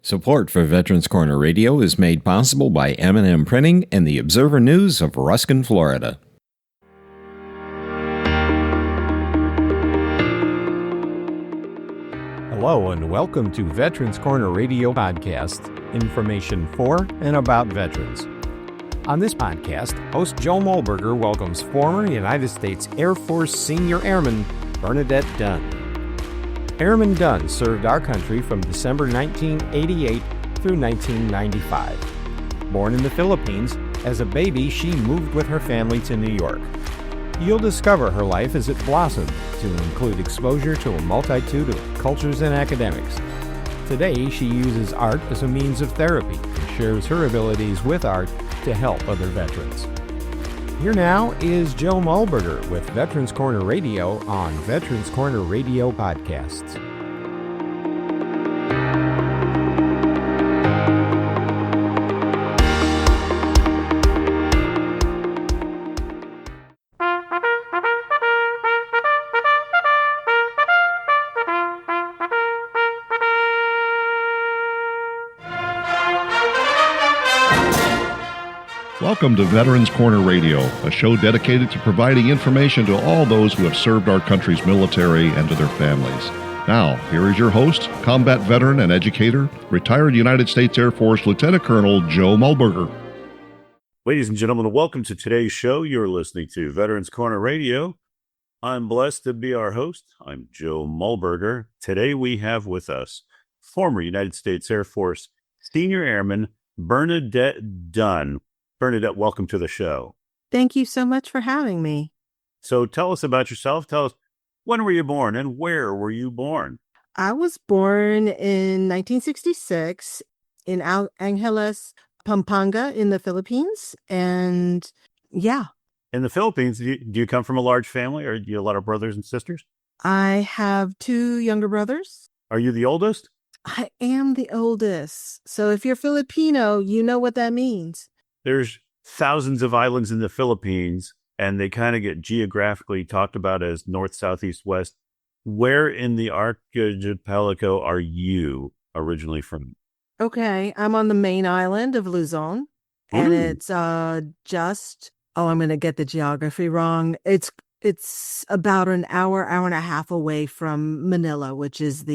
Support for Veterans Corner Radio is made possible by M&M Printing and the Observer News of Ruskin, Florida. Hello and welcome to Veterans Corner Radio Podcast, information for and about veterans. On this podcast, host Joe Mulberger welcomes former United States Air Force Senior Airman Bernadette Dunn. Airman Dunn served our country from December 1988 through 1995. Born in the Philippines, as a baby she moved with her family to New York. You'll discover her life as it blossomed to include exposure to a multitude of cultures and academics. Today, she uses art as a means of therapy and shares her abilities with art to help other veterans. Here now is Joe Mulberger with Veterans Corner Radio on Veterans Corner Radio Podcasts. Welcome to Veterans Corner Radio, a show dedicated to providing information to all those who have served our country's military and to their families. Now, here is your host, combat veteran and educator, retired United States Air Force Lieutenant Colonel Joe Mulberger. Ladies and gentlemen, welcome to today's show. You're listening to Veterans Corner Radio. I'm blessed to be our host. I'm Joe Mulberger. Today we have with us former United States Air Force Senior Airman Bernadette Dunn. Bernadette, welcome to the show. Thank you so much for having me. So tell us about yourself. Tell us, when were you born and where were you born? I was born in 1966 in Angeles, Pampanga in the Philippines. And yeah. In the Philippines, do you come from a large family or do you have a lot of brothers and sisters? I have two younger brothers. Are you the oldest? I am the oldest. So if you're Filipino, you know what that means. There's thousands of islands in the Philippines, and they kind of get geographically talked about as north, south, east, west. Where in the archipelago are you originally from? Okay, I'm on the main island of Luzon, and it's I'm going to get the geography wrong. It's about an hour and a half away from Manila, which is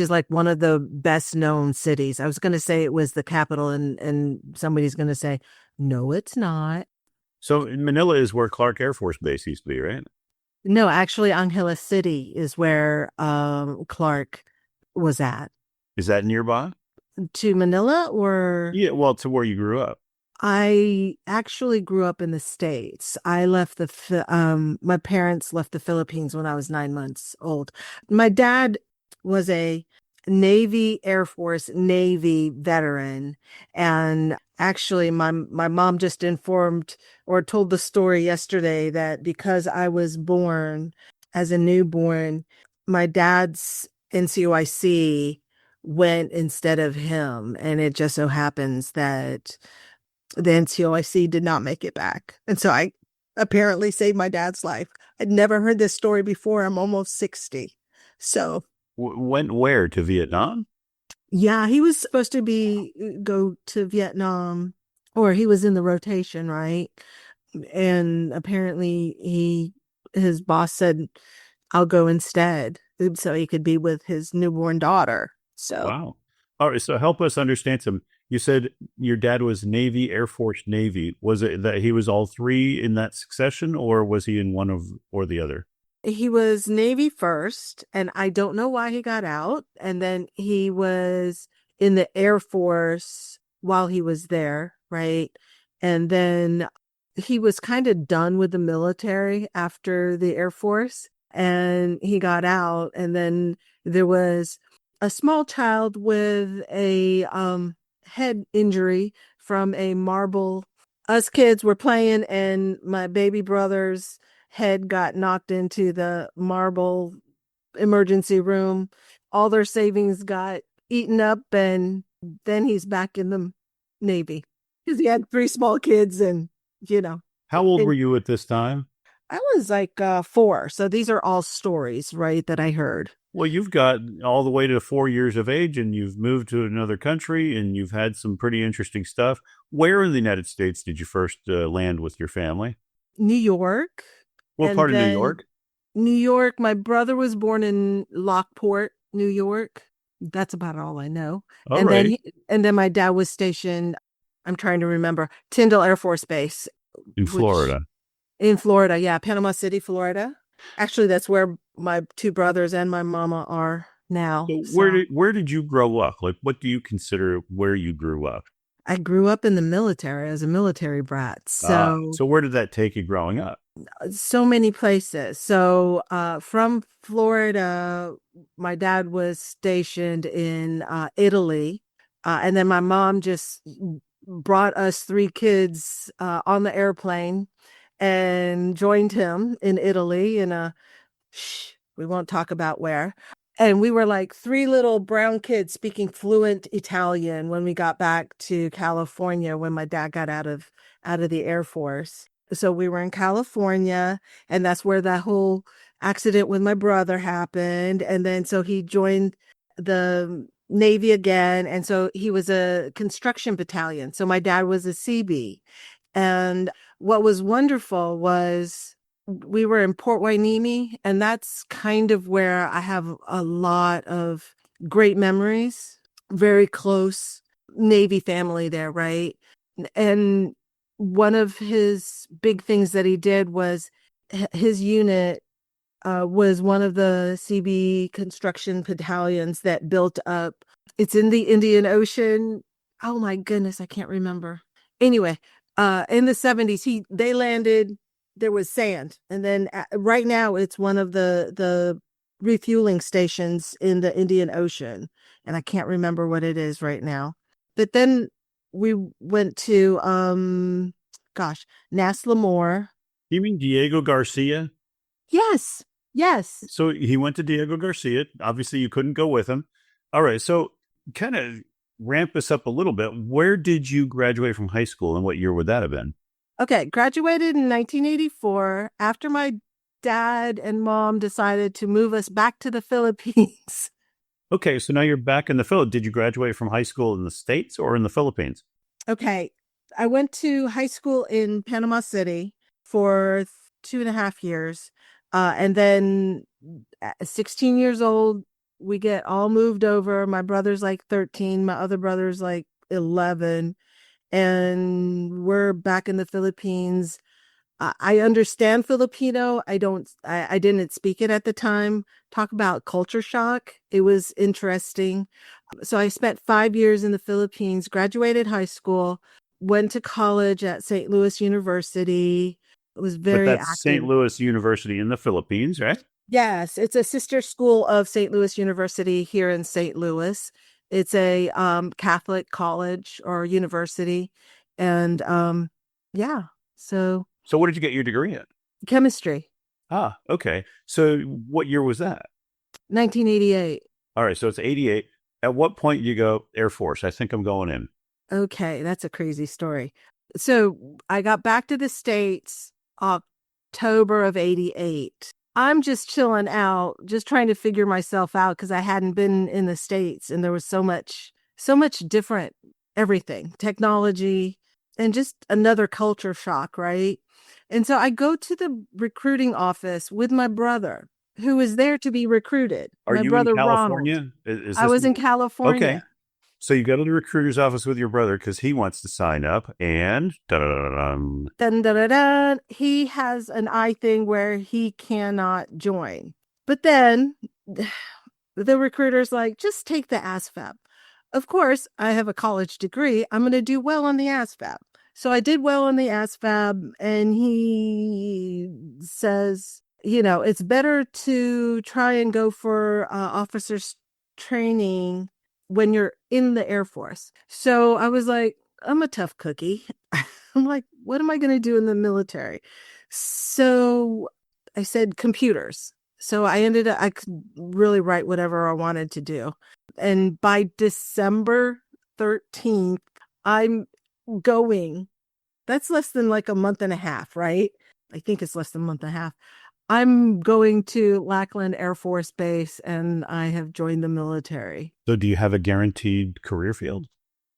like one of the best known cities. I was going to say it was the capital and somebody's going to say, no, it's not. So Manila is where Clark Air Force Base used to be, right? No, actually Angeles City is where Clark was at. Is that nearby? To Manila or? Yeah, well, to where you grew up. I actually grew up in the States. I left my parents left the Philippines when I was 9 months old. My dad was a Navy, Air Force, Navy veteran. And actually, my mom just informed or told the story yesterday that because I was born as a newborn, my dad's NCOIC went instead of him. And it just so happens that the NCOIC did not make it back. And so I apparently saved my dad's life. I'd never heard this story before. I'm almost 60. So... Went where? To Vietnam? Yeah, he was supposed to go to Vietnam, or he was in the rotation, right? And apparently his boss said, I'll go instead, so he could be with his newborn daughter. So wow. All right, so help us understand some. You said your dad was Navy, Air Force, Navy. Was it that he was all three in that succession, or was he in one or the other? He was Navy first, and I don't know why he got out. And then he was in the Air Force while he was there, right? And then he was kind of done with the military after the Air Force, and he got out. And then there was a small child with a head injury from a marble. Us kids were playing, and my baby brother's head got knocked into the marble emergency room. All their savings got eaten up, and then he's back in the Navy because he had three small kids. And how old were you at this time? I was like 4. So these are all stories, right, that I heard. Well, you've got all the way to 4 years of age, and you've moved to another country, and you've had some pretty interesting stuff. Where in the United States did you first land with your family? New York. What And part of New then York? New York, my brother was born in Lockport, New York. That's about all I know. All And then right, and then my dad was stationed, I'm trying to remember, Tyndall Air Force Base, in which Florida. in Florida, yeah, Panama City, Florida. Actually, that's where my two brothers and my mama are now. So So where did you grow up? Like, what do you consider where you grew up? I grew up in the military as a military brat. So So where did that take you growing up? so many places. So from Florida, my dad was stationed in Italy. And then my mom just brought us three kids on the airplane and joined him in Italy in a, we won't talk about where. And we were like three little brown kids speaking fluent Italian when we got back to California when my dad got out of the Air Force. So we were in California, and that's where that whole accident with my brother happened. And then so he joined the Navy again. And so he was a construction battalion. So my dad was a CB. And what was wonderful was we were in Port Hueneme, and that's kind of where I have a lot of great memories. Very close Navy family there, right? And one of his big things that he did was his unit was one of the CB construction battalions that built up. It's in the Indian Ocean. Oh my goodness, I can't remember. Anyway, in the 70s, they landed. There was sand, and then right now it's one of the refueling stations in the Indian Ocean, and I can't remember what it is right now. But then we went to gosh, Nas Lamore. You mean Diego Garcia? Yes, yes. So he went to Diego Garcia. Obviously, you couldn't go with him. All right. So kind of ramp this up a little bit. Where did you graduate from high school, and what year would that have been? Okay, graduated in 1984 after my dad and mom decided to move us back to the Philippines. Okay. So now you're back in the Philippines. Did you graduate from high school in the States or in the Philippines? Okay, I went to high school in Panama City for 2.5 years. And then at 16 years old, we get all moved over. My brother's like 13, my other brother's like 11, and we're back in the Philippines. I understand Filipino. I didn't speak it at the time. Talk about culture shock. It was interesting. So I spent 5 years in the Philippines, graduated high school, went to college at St. Louis University. It was But very that's St. active. Louis University in the Philippines, right? Yes, it's a sister school of St. Louis University here in St. Louis. It's a Catholic college or university. And yeah, so So what did you get your degree in? chemistry, Okay. So what year was that? 1988. All right. So it's 88. At what point you go, Air Force, I think I'm going in? Okay, that's a crazy story. So I got back to the States October of 88. I'm just chilling out, just trying to figure myself out because I hadn't been in the States and there was so much different everything, technology, and just another culture shock, right? And so I go to the recruiting office with my brother, who is there to be recruited, Are my you in brother Ronald. California? Is I this was in California. okay? So you go to the recruiter's office with your brother because he wants to sign up, and da-da-da-da-dum. Dun, dun, dun, dun. He has an eye thing where he cannot join. But then the recruiter's like, just take the ASVAB. Of course, I have a college degree. I'm going to do well on the ASVAB. So I did well on the ASVAB, and he says, it's better to try and go for officers training when you're in the Air Force. So I was like, I'm a tough cookie. I'm like, what am I going to do in the military? So I said computers. So I could really write whatever I wanted to do. And by December 13th, I'm going. That's less than like a month and a half, right? I think it's less than a month and a half. I'm going to Lackland Air Force Base and I have joined the military. So do you have a guaranteed career field?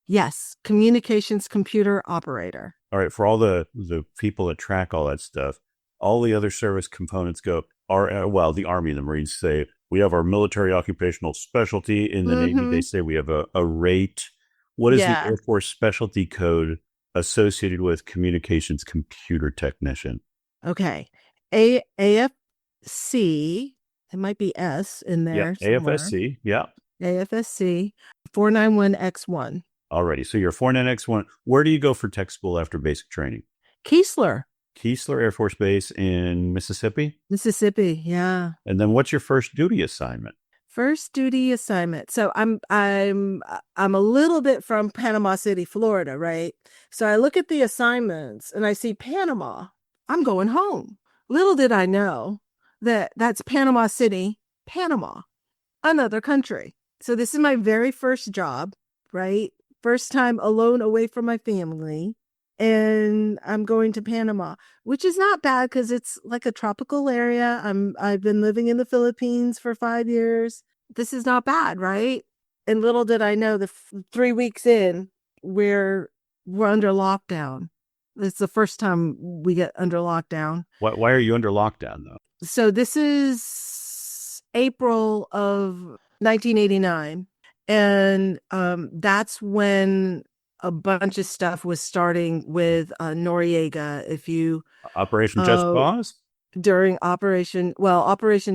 Yes, communications computer operator. All right, for all the people that track all that stuff, all the other service components go, the Army and the Marines say, we have our military occupational specialty. In the Navy, they say we have a rate. What is the Air Force specialty code associated with communications computer technician? Okay. AFC, it might be S in there somewhere. AFSC, yeah. AFSC 491X1. Alrighty, so you're 491X1. Where do you go for tech school after basic training? Keesler Air Force Base in Mississippi? Mississippi, yeah. And then what's your first duty assignment? First duty assignment. So I'm a little bit from Panama City, Florida, right? So I look at the assignments and I see Panama. I'm going home. Little did I know that that's Panama City, Panama, another country. So this is my very first job, right? First time alone away from my family. And I'm going to Panama, which is not bad because it's like a tropical area. I've been living in the Philippines for 5 years. This is not bad, right? And little did I know, 3 weeks in, we're under lockdown. It's the first time we get under lockdown. Why are you under lockdown, though? So this is April of 1989. And that's when a bunch of stuff was starting with Noriega. If you Operation Just Cause? During Operation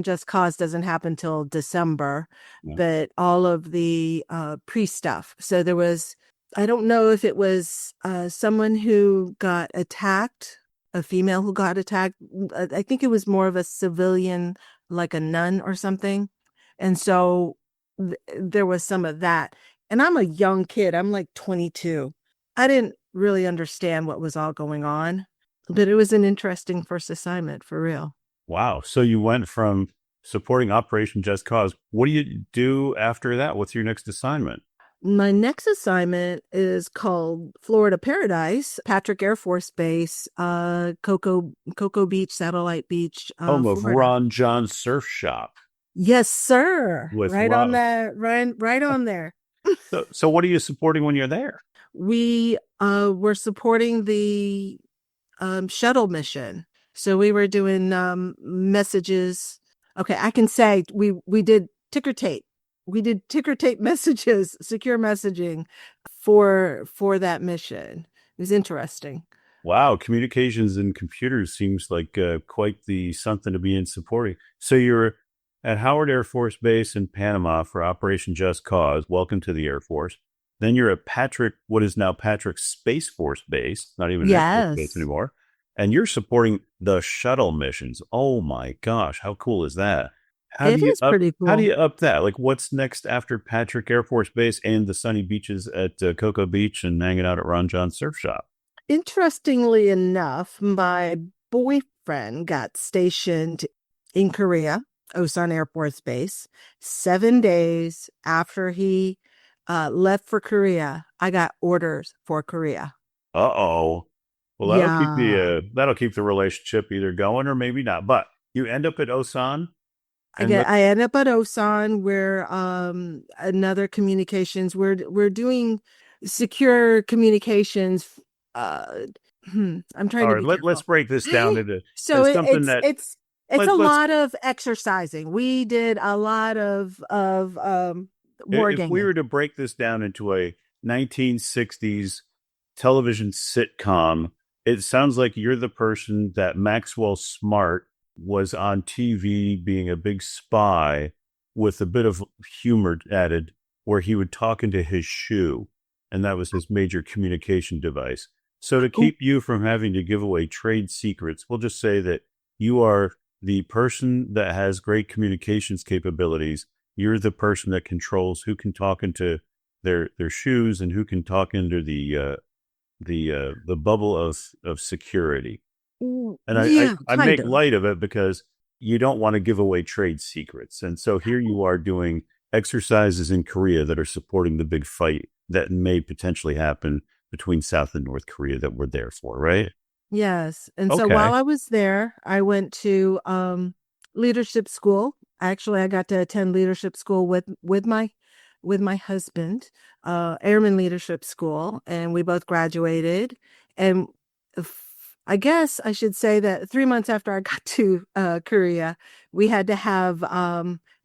Just Cause doesn't happen till December, but all of the pre-stuff. So there was, I don't know if it was someone who got attacked, a female who got attacked. I think it was more of a civilian, like a nun or something. And so there was some of that. And I'm a young kid. I'm like 22. I didn't really understand what was all going on, but it was an interesting first assignment for real. Wow. So you went from supporting Operation Just Cause. What do you do after that? What's your next assignment? My next assignment is called Florida Paradise, Patrick Air Force Base, Cocoa Beach, Satellite Beach. Home of Florida. Ron John Surf Shop. Yes, sir. Right on that, right on there. So what are you supporting when you're there? We were supporting the shuttle mission. So we were doing messages. Okay, I can say we did ticker tape. We did ticker tape messages, secure messaging for that mission. It was interesting. Wow, communications and computers seems like quite the something to be in supporting. So you're at Howard Air Force Base in Panama for Operation Just Cause. Welcome to the Air Force. Then you're at Patrick, what is now Patrick Space Force Base, not even Air Force Base anymore. And you're supporting the shuttle missions. Oh my gosh, how cool is that? Pretty cool. How do you up that? Like, what's next after Patrick Air Force Base and the sunny beaches at Cocoa Beach and hanging out at Ron John Surf Shop? Interestingly enough, my boyfriend got stationed in Korea, Osan Air Force Base. 7 days after he left for Korea, I got orders for Korea. Uh-oh. Well, that'll keep the relationship either going or maybe not. But you end up at Osan. I end up at Osan where another communications. We're doing secure communications. I'm trying to be let's break this down into so it's a lot of exercising. We did a lot of wargaming. If we were to break this down into a 1960s television sitcom, it sounds like you're the person that Maxwell Smart was on TV being a big spy with a bit of humor added, where he would talk into his shoe, and that was his major communication device. So to keep you from having to give away trade secrets, we'll just say that you are the person that has great communications capabilities. You're the person that controls who can talk into their shoes and who can talk into the bubble of security. And I make light of it because you don't want to give away trade secrets. And so here you are doing exercises in Korea that are supporting the big fight that may potentially happen between South and North Korea that we're there for, right? Yes. And so while Okay. I was there, I went to leadership school. Actually, I got to attend leadership school with my husband, Airman Leadership School, and we both graduated. And I guess I should say that 3 months after I got to Korea, we had to have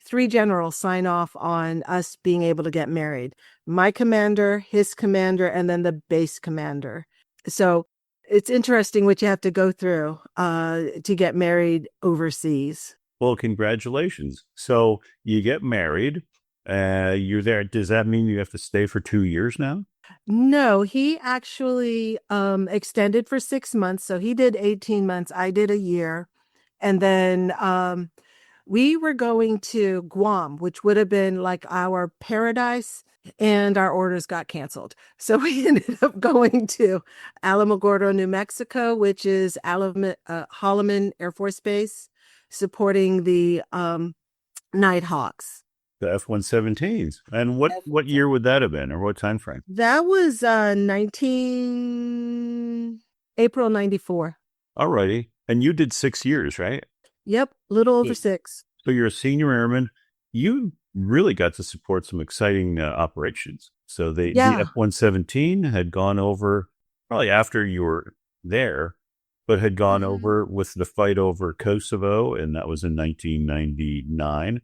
three generals sign off on us being able to get married. My commander, his commander, and then the base commander. So it's interesting what you have to go through to get married overseas. Well, congratulations. So you get married. You're there. Does that mean you have to stay for 2 years now? No, he actually extended for 6 months. So he did 18 months. I did a year. And then we were going to Guam, which would have been like our paradise, and our orders got canceled. So we ended up going to Alamogordo, New Mexico, which is Holloman Air Force Base, supporting the Nighthawks. The F-117s. And what year would that have been, or what time frame? That was 19 April 94. Alrighty. And you did 6 years, right? Yep, little over Yeah. 6. So you're a senior airman. You really got to support some exciting operations. So the Yeah. F-117 had gone over probably after you were there, but had gone Mhm. over with the fight over Kosovo, and that was in 1999.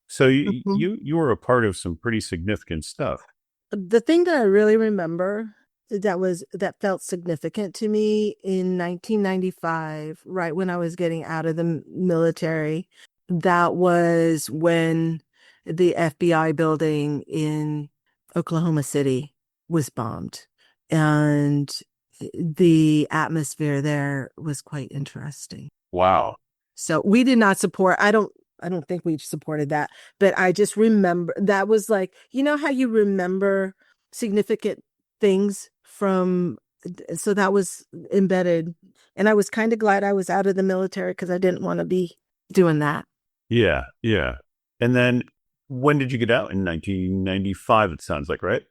So Mhm. you were a part of some pretty significant stuff. The thing that I really remember that felt significant to me in 1995, right when I was getting out of the military, that was when the FBI building in Oklahoma City was bombed. And the atmosphere there was quite interesting. Wow. So we did not support, I don't think we supported that, but I just remember that was like, you know how you remember significant things from, so that was embedded. And I was kind of glad I was out of the military because I didn't want to be doing that. Yeah, yeah. And then when did you get out? In 1995, it sounds like, right?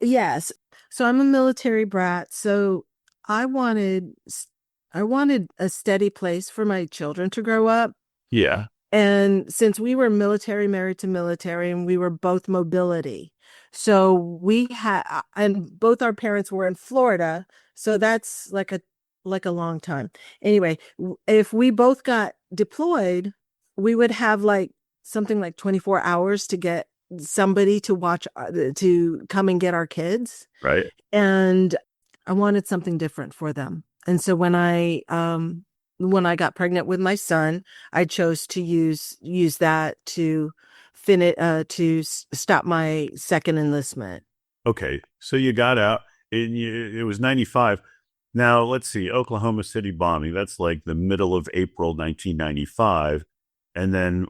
Yes. So I'm a military brat. So I wanted, I wanted a steady place for my children to grow up. Yeah, And since we were military, married to military, and we were both mobility, so we had, and both our parents were in Florida, so that's like a long time. Anyway, if we both got deployed, we would have like something like 24 hours to get somebody to watch, to come and get our kids. right. And I wanted something different for them. And so when I got pregnant with my son, I chose to use that to stop my second enlistment. Okay, so you got out. It was 95. Now, let's see, Oklahoma City bombing. That's like the middle of April 1995. And then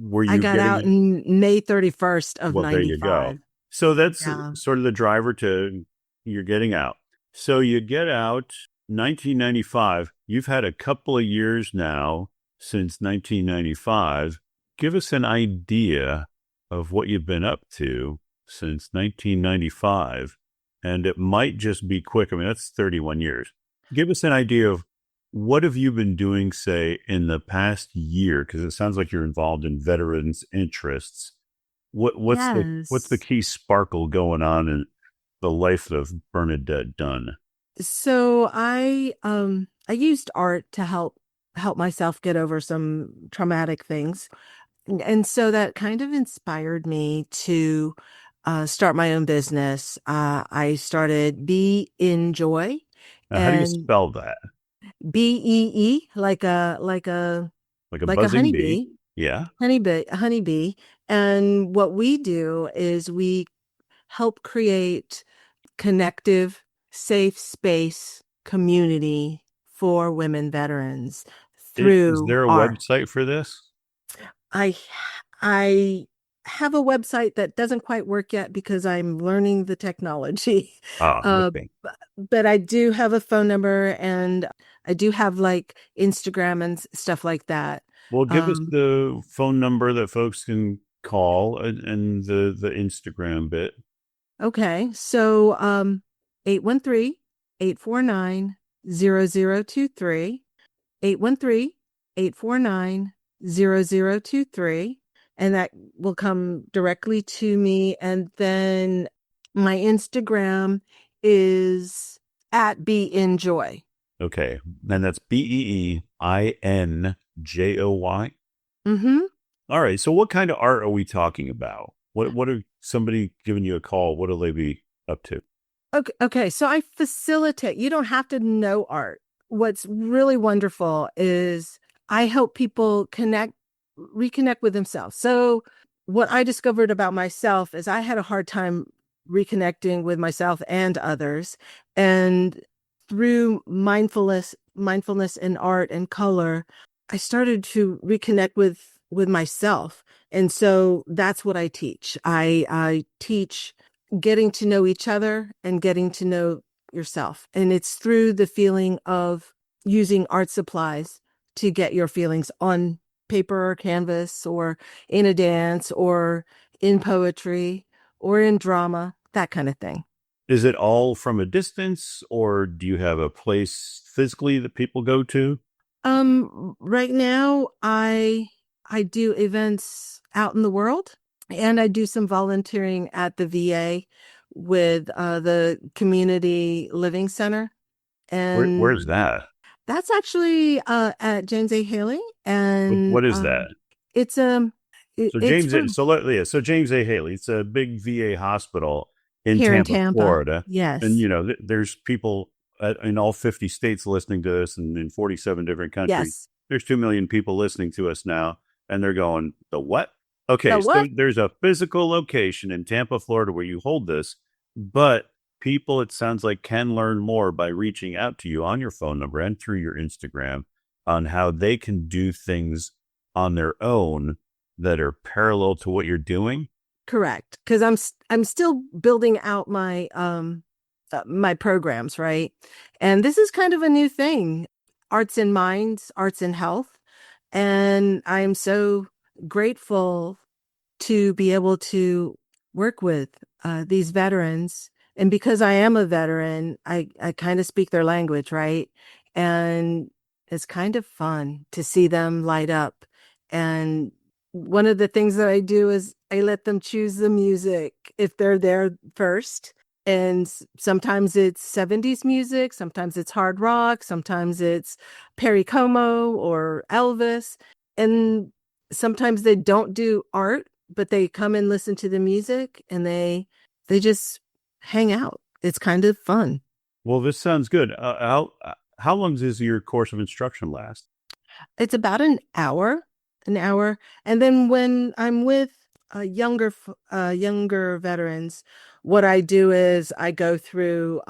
were I you got out getting, in May 31st of well, there you go. 95. So that's Yeah. sort of the driver to you're getting out. So you get out 1995. You've had a couple of years now since 1995. Give us an idea of what you've been up to since 1995. And it might just be quick. I mean, that's 31 years. Give us an idea of what have you been doing, say, in the past year? Because it sounds like you're involved in veterans' interests. What's the Yes. key sparkle going on in the life of Bernadette Dunn? So I used art to help myself get over some traumatic things. And so that kind of inspired me to start my own business. I started Be in Joy, Now, how do you and spell that? BEE, Like a like a buzzing bee? honeybee, Yeah. honeybee. And what we do is we help create connective, safe space community for women veterans Is through there a art. website for this? I I have a website that doesn't quite work yet because I'm learning the technology. Ah, Uh, okay. but I do have a phone number, and I do have like Instagram and stuff like that. Well, give us Um, the phone number that folks can call and the Instagram bit. okay. So 813 0023, 813-849-0023. And that will come directly to me. And then my Instagram is at Be Enjoy. Okay. And that's BEEINJOY. Mm-hmm. All right. So what kind of art are we talking about? What are somebody giving you a call? What will they be up to? Okay. So I facilitate. You don't have to know art. What's really wonderful is I help people reconnect with themselves. So what I discovered about myself is I had a hard time reconnecting with myself and others. And through mindfulness in art and color, I started to reconnect with myself. And so that's what I teach. I teach getting to know each other and getting to know yourself. And it's through the feeling of using art supplies to get your feelings on paper or canvas or in a dance or in poetry or in drama, that kind of thing. Is it all from a distance, or do you have a place physically that people go to? Right now I do events out in the world, and I do some volunteering at the VA with the community living center. And Where's that? that's actually at James A. Haley, and What is that? it's it's for So James A. Haley, it's a big VA hospital in here in Tampa, Tampa. Florida. And, Yes. there's people in all 50 states listening to this and in 47 different countries. Yes. There's 2 million people listening to us now, and they're going, the what? Okay, The so what? there's a physical location in Tampa, Florida where you hold this, but people, it sounds like, can learn more by reaching out to you on your phone number and through your Instagram on how they can do things on their own that are parallel to what you're doing. Correct. Because I'm still building out my my programs, right? And this is kind of a new thing. Arts and Minds, Arts and Health. And I am so grateful to be able to work with these veterans. And because I am a veteran, I kind of speak their language, right? And it's kind of fun to see them light up. And one of the things that I do is I let them choose the music if they're there first. And sometimes it's 70s music, sometimes it's hard rock, sometimes it's Perry Como or Elvis. And sometimes they don't do art, but they come and listen to the music, and they just hang out. It's kind of fun. Well, this sounds good. How long does your course of instruction last? It's about an hour. And then when I'm with younger veterans, what I do is I go through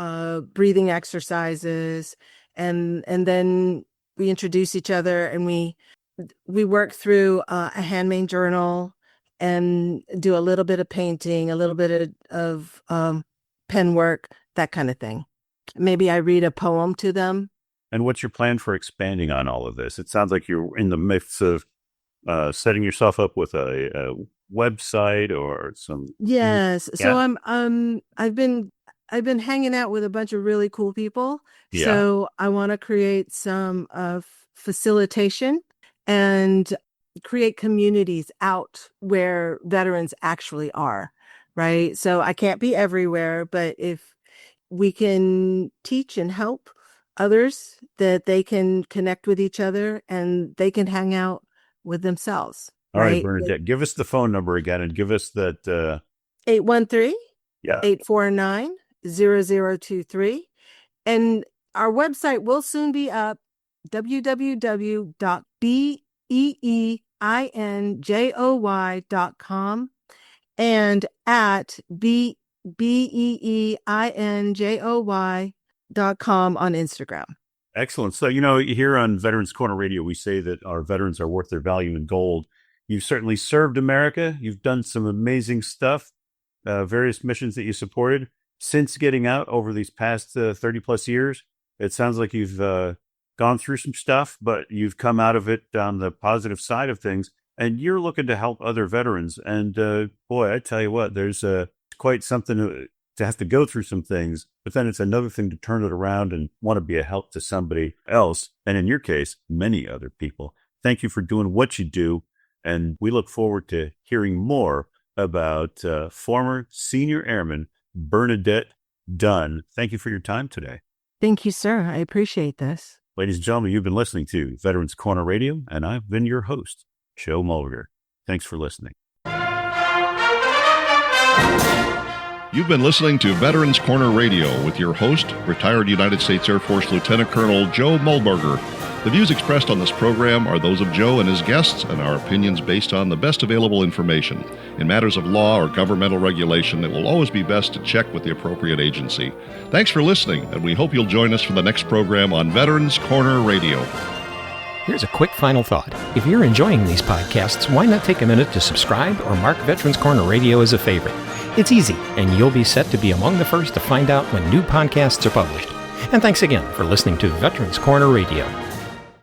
breathing exercises, and then we introduce each other, and we work through a handmade journal and do a little bit of painting, a little bit of pen work, that kind of thing. Maybe I read a poem to them. And what's your plan for expanding on all of this? It sounds like you're in the midst of setting yourself up with a website or some. Yes. So Yeah. I've been hanging out with a bunch of really cool people. Yeah. So I want to create some facilitation and create communities out where veterans actually are, right? So I can't be everywhere, but if we can teach and help others, that they can connect with each other and they can hang out with themselves, All right, right? Bernadette, give us the phone number again and give us that. 813 Yeah. 849-0023. And our website will soon be up, www.beeinjoy.com and at beeinjoy.com on Instagram. Excellent. So, here on Veterans Corner Radio, we say that our veterans are worth their value in gold. You've certainly served America. You've done some amazing stuff, various missions that you supported. Since getting out over these past 30 plus years, it sounds like you've gone through some stuff, but you've come out of it on the positive side of things, and you're looking to help other veterans. And boy, I tell you what, there's quite something to have to go through some things, but then it's another thing to turn it around and want to be a help to somebody else. And in your case, many other people. Thank you for doing what you do. And we look forward to hearing more about former senior airman Bernadette Dunn. Thank you for your time today. Thank you, sir. I appreciate this. Ladies and gentlemen, you've been listening to Veterans Corner Radio, and I've been your host, Joe Mulliger. Thanks for listening. You've been listening to Veterans Corner Radio with your host, retired United States Air Force Lieutenant Colonel Joe Mulberger. The views expressed on this program are those of Joe and his guests and our opinions based on the best available information. In matters of law or governmental regulation, it will always be best to check with the appropriate agency. Thanks for listening, and we hope you'll join us for the next program on Veterans Corner Radio. Here's a quick final thought. If you're enjoying these podcasts, why not take a minute to subscribe or mark Veterans Corner Radio as a favorite? It's easy, and you'll be set to be among the first to find out when new podcasts are published. And thanks again for listening to Veterans Corner Radio.